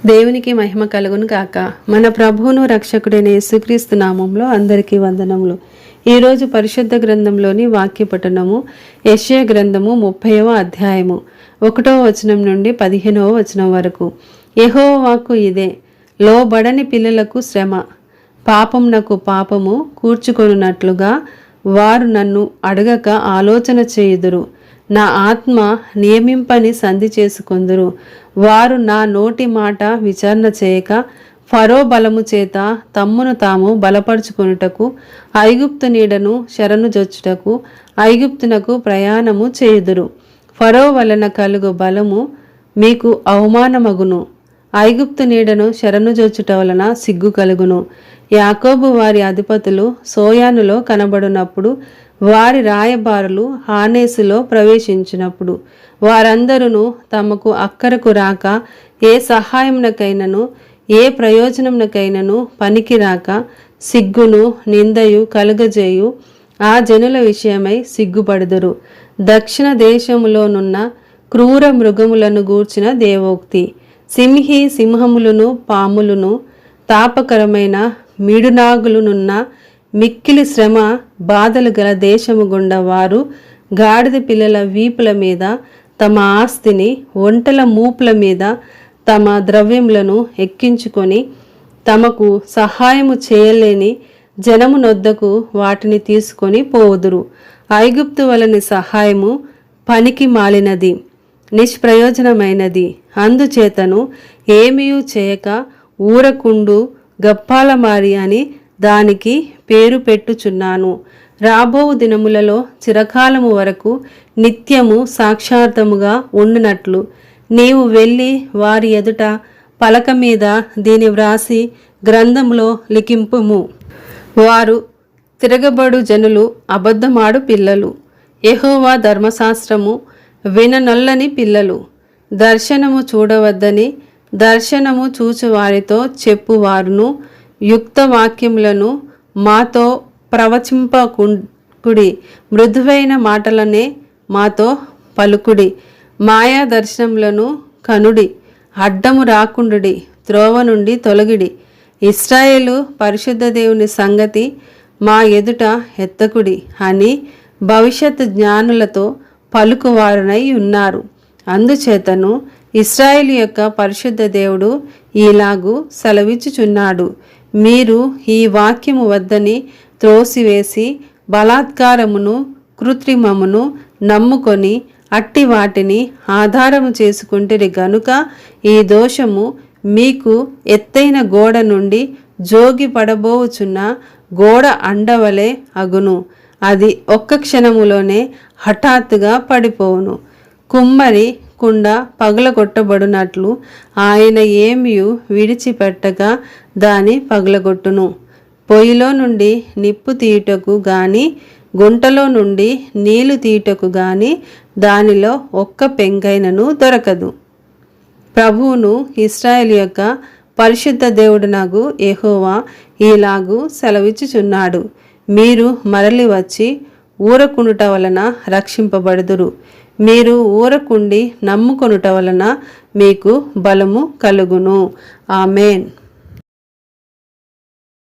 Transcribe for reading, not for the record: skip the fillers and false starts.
దేవునికి మహిమ కలుగును గాక. మన ప్రభువును రక్షకుడైన యేసుక్రీస్తు నామంలో అందరికీ వందనములు. ఈరోజు పరిశుద్ధ గ్రంథంలోని వాక్య పఠనము యెషయా గ్రంథము 30వ అధ్యాయము 1వ వచనం నుండి 15వ వచనం వరకు. యెహోవా వాక్కు ఇదే: లోబడని పిల్లలకు శ్రమ, పాపమునకు పాపము కూర్చుకొనున్నట్లుగా వారు నన్ను అడగక ఆలోచన చేయుదురు. నా ఆత్మ నియమింపని సంధి చేసుకొందురు. వారు నా నోటి మాట విచారణ చేయక ఫరో బలము చేత తమ్మును తాము బలపరుచుకొనుటకు ఐగుప్తు నీడను శరణు జొచ్చుటకు ఐగుప్తునకు ప్రయాణము చేయుదురు. ఫరో వలన కలుగు బలము మీకు అవమానమగును. ఐగుప్తు నీడను శరణుజొచ్చుట వలన సిగ్గు కలుగును. యాకోబు వారి అధిపతులు సోయానులో కనబడినప్పుడు, వారి రాయబారులు హానేసులో ప్రవేశించినప్పుడు, వారందరూ తమకు అక్కరకు రాక ఏ సహాయమునకైనను ఏ ప్రయోజనమునకైనను పనికి రాక సిగ్గును నిందయు కలుగజేయు ఆ జనుల విషయమై సిగ్గుపడుదురు. దక్షిణ దేశములోనున్న క్రూర మృగములను గూర్చిన దేవోక్తి: సింహి సింహములను పాములను తాపకరమైన మిడునాగులునున్న మిక్కిలి శ్రమ బాధలు గల దేశము గుండా వారు గాడిద పిల్లల వీపుల మీద తమ ఆస్తిని, ఒంటెల మూపుల మీద తమ ద్రవ్యములను ఎక్కించుకొని తమకు సహాయము చేయలేని జనము నొద్దకు వాటిని తీసుకొని పోవుదురు. ఐగుప్తు వలని సహాయము పనికి మాలినది, నిష్ప్రయోజనమైనది. అందుచేతను ఏమీయూ చేయక ఊరకుండు గప్పాలమారి అని దానికి పేరు పెట్టుచున్నాను. రాబోవు దినములలో చిరకాలము వరకు నిత్యము సాక్షార్థముగా ఉండునట్లు నీవు వెళ్ళి వారి ఎదుట పలక మీద దీని వ్రాసి గ్రంథములో లిఖింపుము. వారు తిరగబడు జనులు, అబద్ధమాడు పిల్లలు, యెహోవా ధర్మశాస్త్రము విననొల్లని పిల్లలు, దర్శనము చూడవద్దని దర్శనము చూచువారితో చెప్పువారును, యుక్త వాక్యములను మాతో ప్రవచింపకుడి, మృదువైన మాటలనే మాతో పలుకుడి, మాయా దర్శనములను కనుడి, అడ్డము రాకుండుడి, త్రోవ నుండి తొలగిడి. ఇశ్రాయేలు పరిశుద్ధ దేవుని సంగతి మా ఎదుట ఎత్తకుడి అని భవిష్యత్ జ్ఞానులతో పలుకువారునై ఉన్నారు. అందుచేతను ఇశ్రాయేలు యొక్క పరిశుద్ధ దేవుడు ఈలాగు సెలవిచ్చుచున్నాడు: మీరు ఈ వాక్యము వద్దని త్రోసివేసి బలాత్కారమును కృత్రిమమును నమ్ముకొని అట్టి వాటిని ఆధారము చేసుకుంటిరి గనుక ఈ దోషము మీకు ఎత్తైన గోడ నుండి జోగి పడబోచున్న గోడ అండవలే అగును. అది ఒక్క క్షణములోనే హఠాత్తుగా పడిపోవును. కుమ్మరి కుండ పగలగొట్టబడినట్లు ఆయన ఏమియు విడిచిపెట్టగా దాని పగలగొట్టును. పొయ్యిలో నుండి నిప్పు తీయుటకు గాని గుంటలో నుండి నీళ్లు తీయుటకు గాని దానిలో ఒక్క పెంకైనను దొరకదు. ప్రభువును ఇశ్రాయేలు యొక్క పరిశుద్ధ దేవుడునగు యెహోవా ఈలాగు సెలవిచ్చుచున్నాడు: మీరు మరలి వచ్చి ఊరకుండుట వలన రక్షింపబడుదురు. మీరు ఊరకుండి నమ్ముకొనుట వలన మీకు బలము కలుగును. ఆమేన్.